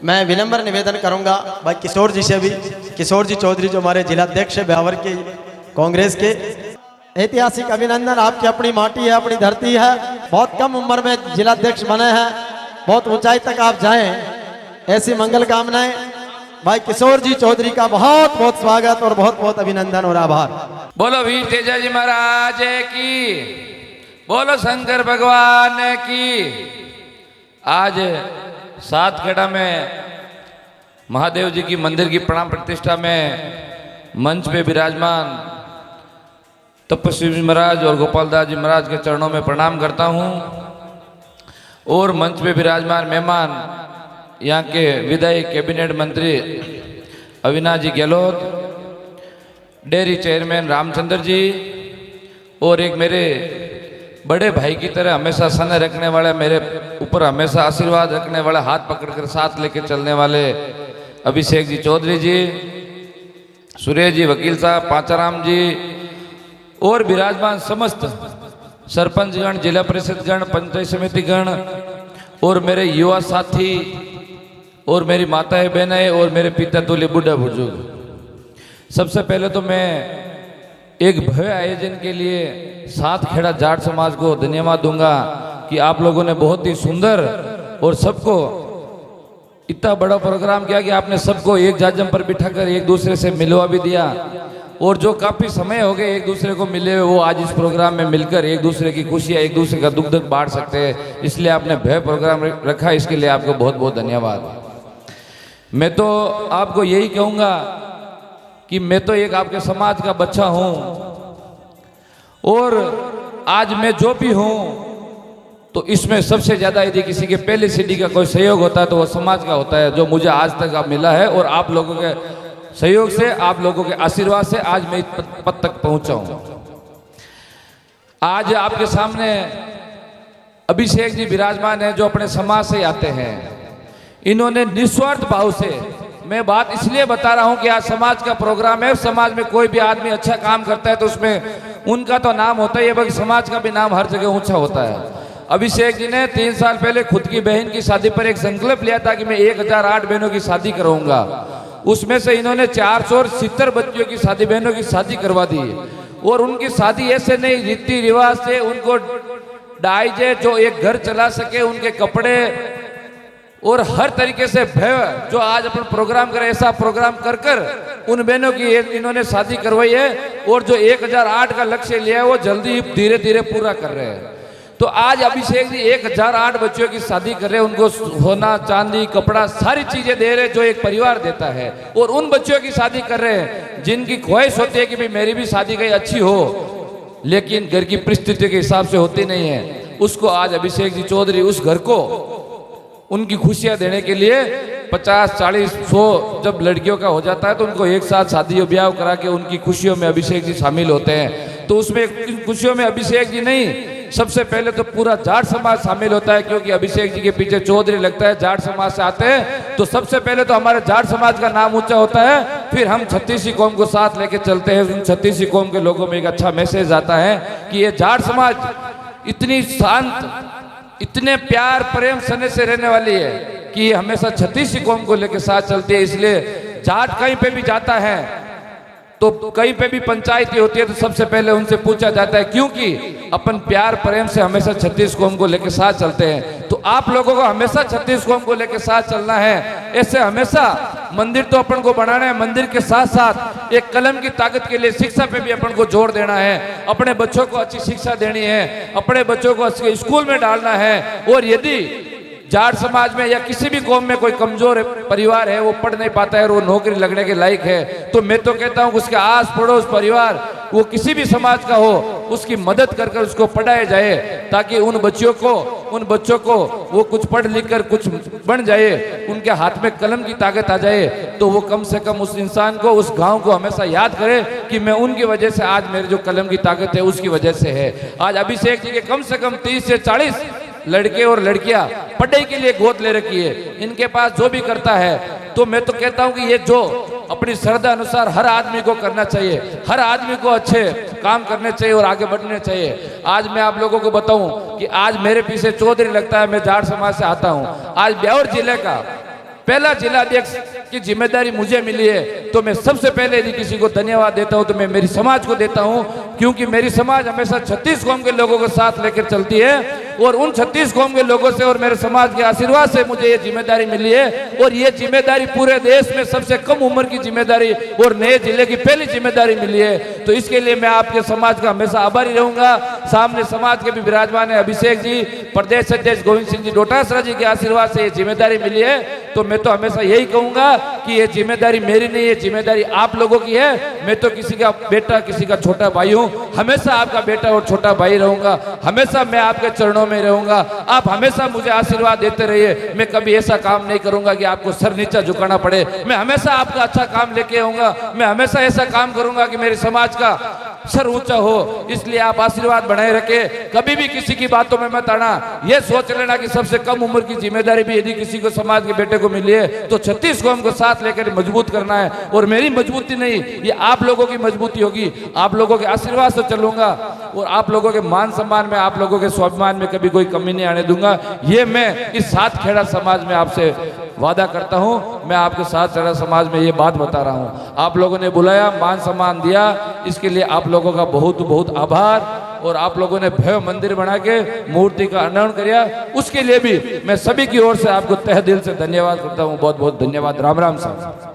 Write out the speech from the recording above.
मैं विनम्र निवेदन करूंगा भाई किशोर जी से भी, किशोर जी चौधरी जो हमारे जिलाध्यक्ष है ब्यावर के कांग्रेस के, ऐतिहासिक अभिनंदन। आपकी अपनी माटी है, अपनी धरती है, बहुत कम उम्र में जिलाध्यक्ष बने हैं, बहुत ऊंचाई तक आप जाएं, ऐसी मंगल कामनाएं। भाई किशोर जी चौधरी का बहुत बहुत स्वागत और बहुत बहुत अभिनंदन और आभार। बोलो वीर तेजा जी महाराज की, बोलो शंकर भगवान की। आज सातखेड़ा में महादेव जी की मंदिर की प्राण प्रतिष्ठा में मंच पे विराजमान तपस्वी जी महाराज और गोपाल दास जी महाराज के चरणों में प्रणाम करता हूँ। और मंच पे विराजमान मेहमान यहाँ के विधायी कैबिनेट मंत्री अविनाश जी गहलोत, डेयरी चेयरमैन रामचंद्र जी, और एक मेरे बड़े भाई की तरह हमेशा सने रखने वाले, मेरे ऊपर हमेशा आशीर्वाद रखने वाले, हाथ पकड़कर साथ लेके चलने वाले अभिषेक जी चौधरी जी, सुरेश जी वकील साहब, पाचाराम जी, और विराजमान समस्त सरपंचगण, जिला परिषदगण, पंचायत समितिगण, और मेरे युवा साथी, और मेरी माताएं बहनें, और मेरे पिता तुल्य बुढ़ा बुजुर्ग। सबसे पहले तो मैं एक भव्य आयोजन के लिए सातखेड़ा जाट समाज को धन्यवाद दूंगा कि आप लोगों ने बहुत ही सुंदर और सबको इतना बड़ा प्रोग्राम किया कि आपने सबको एक जाजम पर बिठाकर एक दूसरे से मिलवा भी दिया, और जो काफी समय हो गए एक दूसरे को मिले हुए, वो आज इस प्रोग्राम में मिलकर एक दूसरे की खुशियां, एक दूसरे का दुख दुख बांट सकते हैं। इसलिए आपने भव्य प्रोग्राम रखा, इसके लिए आपको बहुत बहुत धन्यवाद। मैं तो आपको यही कहूँगा कि मैं तो एक आपके समाज का बच्चा हूँ, और आज मैं जो भी हूँ तो इसमें सबसे ज़्यादा यदि किसी के पहले सीढ़ी का कोई सहयोग होता है तो वो समाज का होता है, जो मुझे आज तक मिला है। और आप लोगों के सहयोग से, आप लोगों के आशीर्वाद से आज मैं इस पद तक पहुँचा हूँ। आज आपके सामने अभिषेक जी विराजमान है, जो अपने समाज से आते हैं। इन्होंने निस्वार्थ भाव से, मैं बात इसलिए बता रहा हूं कि आज समाज का प्रोग्राम है, समाज में कोई भी आदमी अच्छा काम करता है तो उसमें उनका तो नाम होता ही है, बल्कि समाज का भी नाम हर जगह ऊंचा होता है। अभिषेक जी ने 3 साल पहले खुद की बहन की शादी पर एक संकल्प लिया था कि मैं 1008 बहनों की शादी कराऊंगा। उसमें से इन्होंने 470 बच्चियों की शादी, बहनों की शादी करवा दी, और उनकी शादी ऐसे नहीं, रीति रिवाज से उनको डाइजे जो एक घर चला सके, उनके कपड़े और हर तरीके से भव्य जो आज अपन प्रोग्राम करें, ऐसा प्रोग्राम कर कर उन बहनों की इन्होंने शादी करवाई है। और जो 1008 का लक्ष्य लिया है वो जल्दी धीरे धीरे पूरा कर रहे हैं। तो आज अभिषेक जी 1008 बच्चों की शादी कर रहे हैं, उनको सोना चांदी कपड़ा सारी चीजें दे रहे हैं जो एक परिवार देता है, और उन बच्चों की शादी कर रहे हैं जिनकी ख्वाहिश होती है कि भाई मेरी भी शादी कहीं अच्छी हो, लेकिन घर की परिस्थिति के हिसाब से होती नहीं है। उसको आज अभिषेक जी चौधरी उस घर को उनकी खुशियां देने के लिए 50, 40, 100 जब लड़कियों का हो जाता है तो उनको एक साथ शादी ब्याह करा के उनकी खुशियों में अभिषेक जी शामिल होते हैं। तो उसमें खुशियों में अभिषेक जी नहीं, सबसे पहले तो पूरा जाट समाज शामिल होता है, क्योंकि अभिषेक जी के पीछे चौधरी लगता है, जाट समाज से आते हैं। तो सबसे पहले तो हमारे जाट समाज का नाम ऊंचा होता है, फिर हम छत्तीसी कौम को साथ लेके चलते हैं। उन छत्तीसी कौम के लोगों में एक अच्छा मैसेज आता है कि ये जाट समाज इतनी शांत, इतने प्यार प्रेम स्नेह से रहने वाली है कि ये हमेशा छत्तीसी कौम को लेकर साथ चलती है। इसलिए जाट कहीं पे भी जाता है तो कहीं पे भी पंचायती होती है तो सबसे पहले उनसे पूछा जाता है, क्योंकि अपन प्यार प्रेम से हमेशा छत्तीस कौम को लेकर साथ चलते हैं। तो आप लोगों को हमेशा छत्तीस कौम को लेकर साथ चलना है। ऐसे हमेशा मंदिर तो अपन को बनाना है, मंदिर के साथ साथ एक कलम की ताकत के लिए शिक्षा पे भी अपन को जोर देना है। अपने बच्चों को अच्छी शिक्षा देनी है, अपने बच्चों को अच्छे स्कूल में डालना है। और यदि जाट समाज में या किसी भी कौम में कोई कमजोर परिवार है, वो पढ़ नहीं पाता है और वो नौकरी लगने के लायक है, तो मैं तो कहता हूँ उसके आस पड़ोस परिवार, वो किसी भी समाज का हो, उसकी मदद कर कर उसको पढ़ाया जाए, ताकि उन बच्चों को वो कुछ पढ़ लिख कर कुछ बन जाए, उनके हाथ में कलम की ताकत आ जाए। तो वो कम से कम उस इंसान को, उस गांव को हमेशा याद करे कि मैं उनकी वजह से आज मेरी जो कलम की ताकत है उसकी वजह से है। आज अभिषेक जी के कम से कम 30 से 40 लड़के और लड़कियां पढ़ाई के लिए गोद ले रखी है। इनके पास जो भी करता है, तो मैं तो कहता हूं कि ये जो अपनी श्रद्धा अनुसार हर आदमी को करना चाहिए, हर आदमी को अच्छे काम करने चाहिए और आगे बढ़ने चाहिए। आज मैं आप लोगों को बताऊं कि आज मेरे पीछे चौधरी लगता है, मैं जाट समाज से आता हूं। आज ब्यावर जिले का पहला जिलाध्यक्ष की जिम्मेदारी मुझे मिली है, तो मैं सबसे पहले यदि किसी को धन्यवाद देता हूं तो मैं मेरी समाज को देता हूं, क्योंकि मेरी समाज हमेशा 36 कौम के लोगों को साथ लेकर चलती है और उन 36 कौम के लोगों से और मेरे समाज के आशीर्वाद से मुझे ये जिम्मेदारी मिली है। और ये जिम्मेदारी पूरे देश में सबसे कम उम्र की जिम्मेदारी और नए जिले की पहली जिम्मेदारी मिली है, तो इसके लिए मैं आपके समाज का हमेशा आभारी रहूंगा। सामने समाज के भी विराजमान है अभिषेक जी, प्रदेश अध्यक्ष गोविंद सिंह जी डोटासरा जी के आशीर्वाद से ये जिम्मेदारी मिली है, तो मैं तो हमेशा यही कहूंगा कि ये जिम्मेदारी मेरी नहीं है, जिम्मेदारी आप लोगों की है। मैं तो किसी का बेटा किसी का छोटा भाई हूं, हमेशा आपका बेटा और छोटा भाई रहूंगा, हमेशा मैं आपके चरणों में रहूंगा। आप हमेशा मुझे आशीर्वाद देते रहिए। मैं कभी ऐसा काम नहीं करूंगा कि आपको सर नीचा झुकाना पड़े, मैं हमेशा आपका अच्छा काम लेके आऊंगा, मैं हमेशा ऐसा काम करूंगा कि मेरे समाज का सर ऊंचा हो। इसलिए आप आशीर्वाद बनाए रखे, कभी भी किसी की बातों में मत आना। ये सोच लेना कि सबसे कम उम्र की जिम्मेदारी भी यदि किसी को समाज के बेटे को मिली है तो 36 कौम को साथ लेकर मजबूत करना है, और मेरी मजबूती नहीं, ये आप लोगों की मजबूती होगी। आप लोगों के आशीर्वाद से चलूंगा और आप लोगों के मान सम्मान में, आप लोगों के स्वाभिमान में कभी कोई कमी नहीं आने दूंगा। ये मैं इस सात खेड़ा समाज में आपसे वादा करता हूं। मैं आपके साथ खेड़ा समाज में ये बात बता रहा हूं। आप लोगों ने बुलाया, मान सम्मान दिया, इसके लिए आप लोगों का बहुत बहुत आभार। और आप लोगों ने भव्य मंदिर बना के मूर्ति का अनावरण किया, उसके लिए भी मैं सभी की ओर से आपको तहे दिल से धन्यवाद करता हूं। बहुत बहुत धन्यवाद। राम राम साहब।